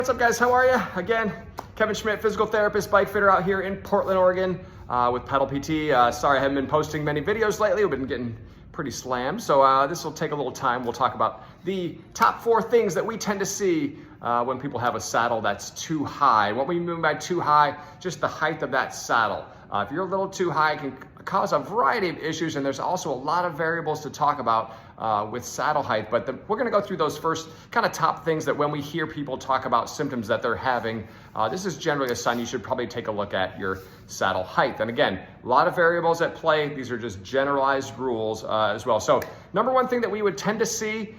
What's up, guys? How are you? Again, Kevin Schmidt, physical therapist, bike fitter out here in Portland, Oregon with Pedal PT. Sorry I haven't been posting many videos lately. We've been getting pretty slammed. So this will take a little time. We'll talk about the top 4 things that we tend to see when people have a saddle that's too high. What we mean by too high, just the height of that saddle. If you're a little too high, it can cause a variety of issues, and there's also a lot of variables to talk about with saddle height. But we're gonna go through those first kind of top things that when we hear people talk about symptoms that they're having, this is generally a sign you should probably take a look at your saddle height. And again, a lot of variables at play. These are just generalized rules as well. So number one thing that we would tend to see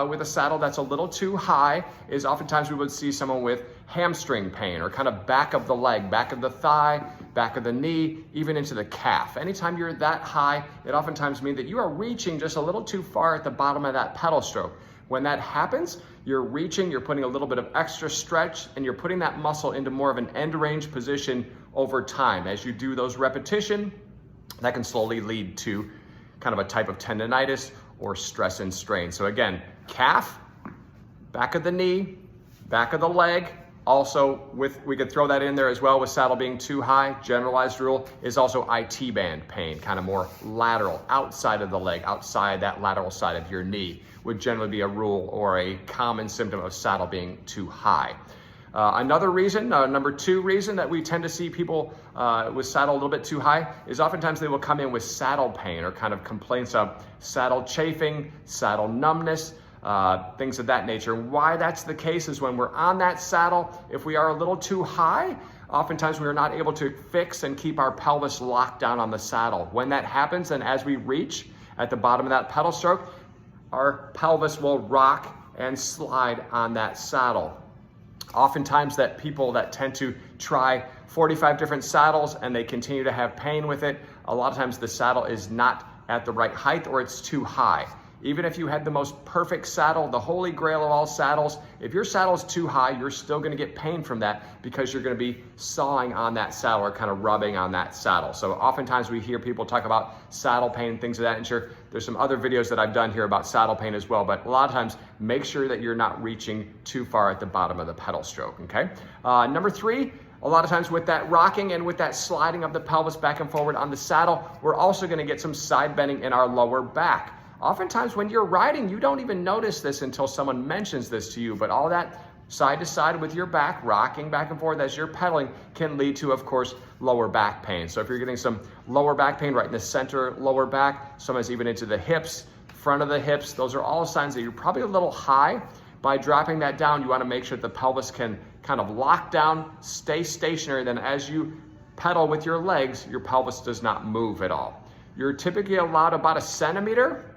with a saddle that's a little too high is oftentimes we would see someone with hamstring pain, or kind of back of the leg, back of the thigh, back of the knee, even into the calf. Anytime you're that high, it oftentimes means that you are reaching just a little too far at the bottom of that pedal stroke. When that happens, you're reaching, you're putting a little bit of extra stretch, and you're putting that muscle into more of an end range position over time. As you do those repetition, that can slowly lead to kind of a type of tendonitis or stress and strain. So again, calf, back of the knee, back of the leg. Also, we could throw that in there as well with saddle being too high. Generalized rule is also IT band pain, kind of more lateral, outside of the leg, outside that lateral side of your knee would generally be a rule or a common symptom of saddle being too high. Another reason, number 2 reason that we tend to see people with saddle a little bit too high is oftentimes they will come in with saddle pain or kind of complaints of saddle chafing, saddle numbness, things of that nature. Why that's the case is when we're on that saddle, if we are a little too high, oftentimes we are not able to fix and keep our pelvis locked down on the saddle. When that happens, and as we reach at the bottom of that pedal stroke, our pelvis will rock and slide on that saddle. Oftentimes that people that tend to try 45 different saddles and they continue to have pain with it, a lot of times the saddle is not at the right height or it's too high. Even if you had the most perfect saddle, the holy grail of all saddles, if your saddle is too high, you're still gonna get pain from that because you're gonna be sawing on that saddle or kind of rubbing on that saddle. So oftentimes we hear people talk about saddle pain, things of that nature. There's some other videos that I've done here about saddle pain as well, but a lot of times make sure that you're not reaching too far at the bottom of the pedal stroke, okay? Number 3, a lot of times with that rocking and with that sliding of the pelvis back and forward on the saddle, we're also gonna get some side bending in our lower back. Oftentimes when you're riding, you don't even notice this until someone mentions this to you, but all that side to side with your back, rocking back and forth as you're pedaling can lead to, of course, lower back pain. So if you're getting some lower back pain right in the center, lower back, sometimes even into the hips, front of the hips, those are all signs that you're probably a little high. By dropping that down, you wanna make sure that the pelvis can kind of lock down, stay stationary, then as you pedal with your legs, your pelvis does not move at all. You're typically allowed about 1 centimeter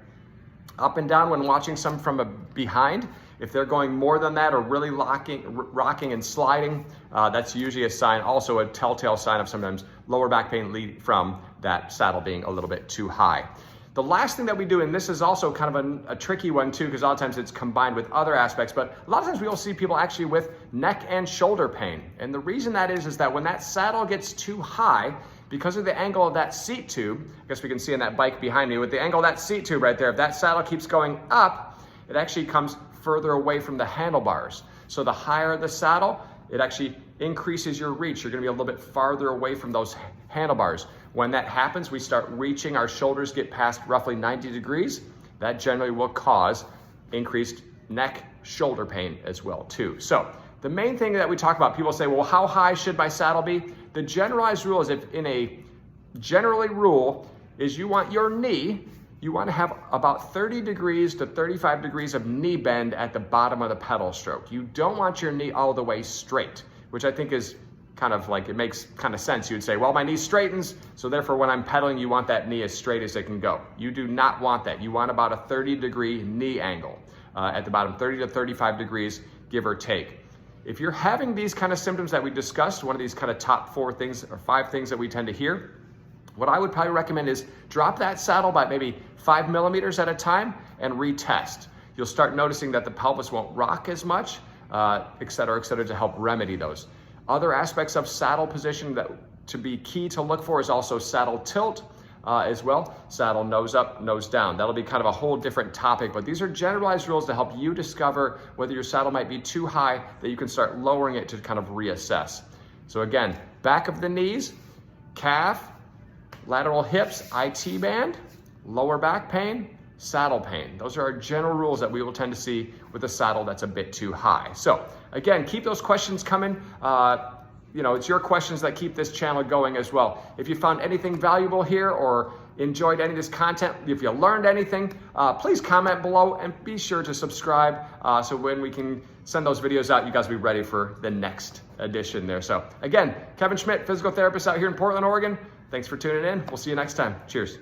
up and down when watching some from behind. If they're going more than that or really rocking and sliding, that's usually a sign, also a telltale sign of sometimes lower back pain lead from that saddle being a little bit too high. The last thing that we do, and this is also kind of a tricky one too, because a lot of times it's combined with other aspects, but a lot of times we will see people actually with neck and shoulder pain. And the reason that is that when that saddle gets too high, because of the angle of that seat tube, I guess we can see in that bike behind me, with the angle of that seat tube right there, if that saddle keeps going up, it actually comes further away from the handlebars. So the higher the saddle, it actually increases your reach. You're gonna be a little bit farther away from those handlebars. When that happens, we start reaching, our shoulders get past roughly 90 degrees. That generally will cause increased neck, shoulder pain as well too. So the main thing that we talk about, people say, well, how high should my saddle be? The generalized rule is, if in a generally rule is you want your knee, you want to have about 30 degrees to 35 degrees of knee bend at the bottom of the pedal stroke. You don't want your knee all the way straight, which I think is kind of like, it makes kind of sense. You would say, well, my knee straightens, so therefore when I'm pedaling, you want that knee as straight as it can go. You do not want that. You want about a 30-degree knee angle at the bottom, 30 to 35 degrees, give or take. If you're having these kind of symptoms that we discussed, one of these kind of top 4 things or 5 things that we tend to hear, what I would probably recommend is drop that saddle by maybe 5 millimeters at a time and retest. You'll start noticing that the pelvis won't rock as much, et cetera, to help remedy those. Other aspects of saddle position that to be key to look for is also saddle tilt. as well. Saddle nose up, nose down. That'll be kind of a whole different topic, but these are generalized rules to help you discover whether your saddle might be too high, that you can start lowering it to kind of reassess. So again, back of the knees, calf, lateral hips, IT band, lower back pain, saddle pain. Those are our general rules that we will tend to see with a saddle that's a bit too high. So again, keep those questions coming. You know, it's your questions that keep this channel going as well. If you found anything valuable here or enjoyed any of this content, if you learned anything, please comment below and be sure to subscribe so when we can send those videos out, you guys will be ready for the next edition there. So again, Kevin Schmidt, physical therapist out here in Portland, Oregon. Thanks for tuning in. We'll see you next time. Cheers.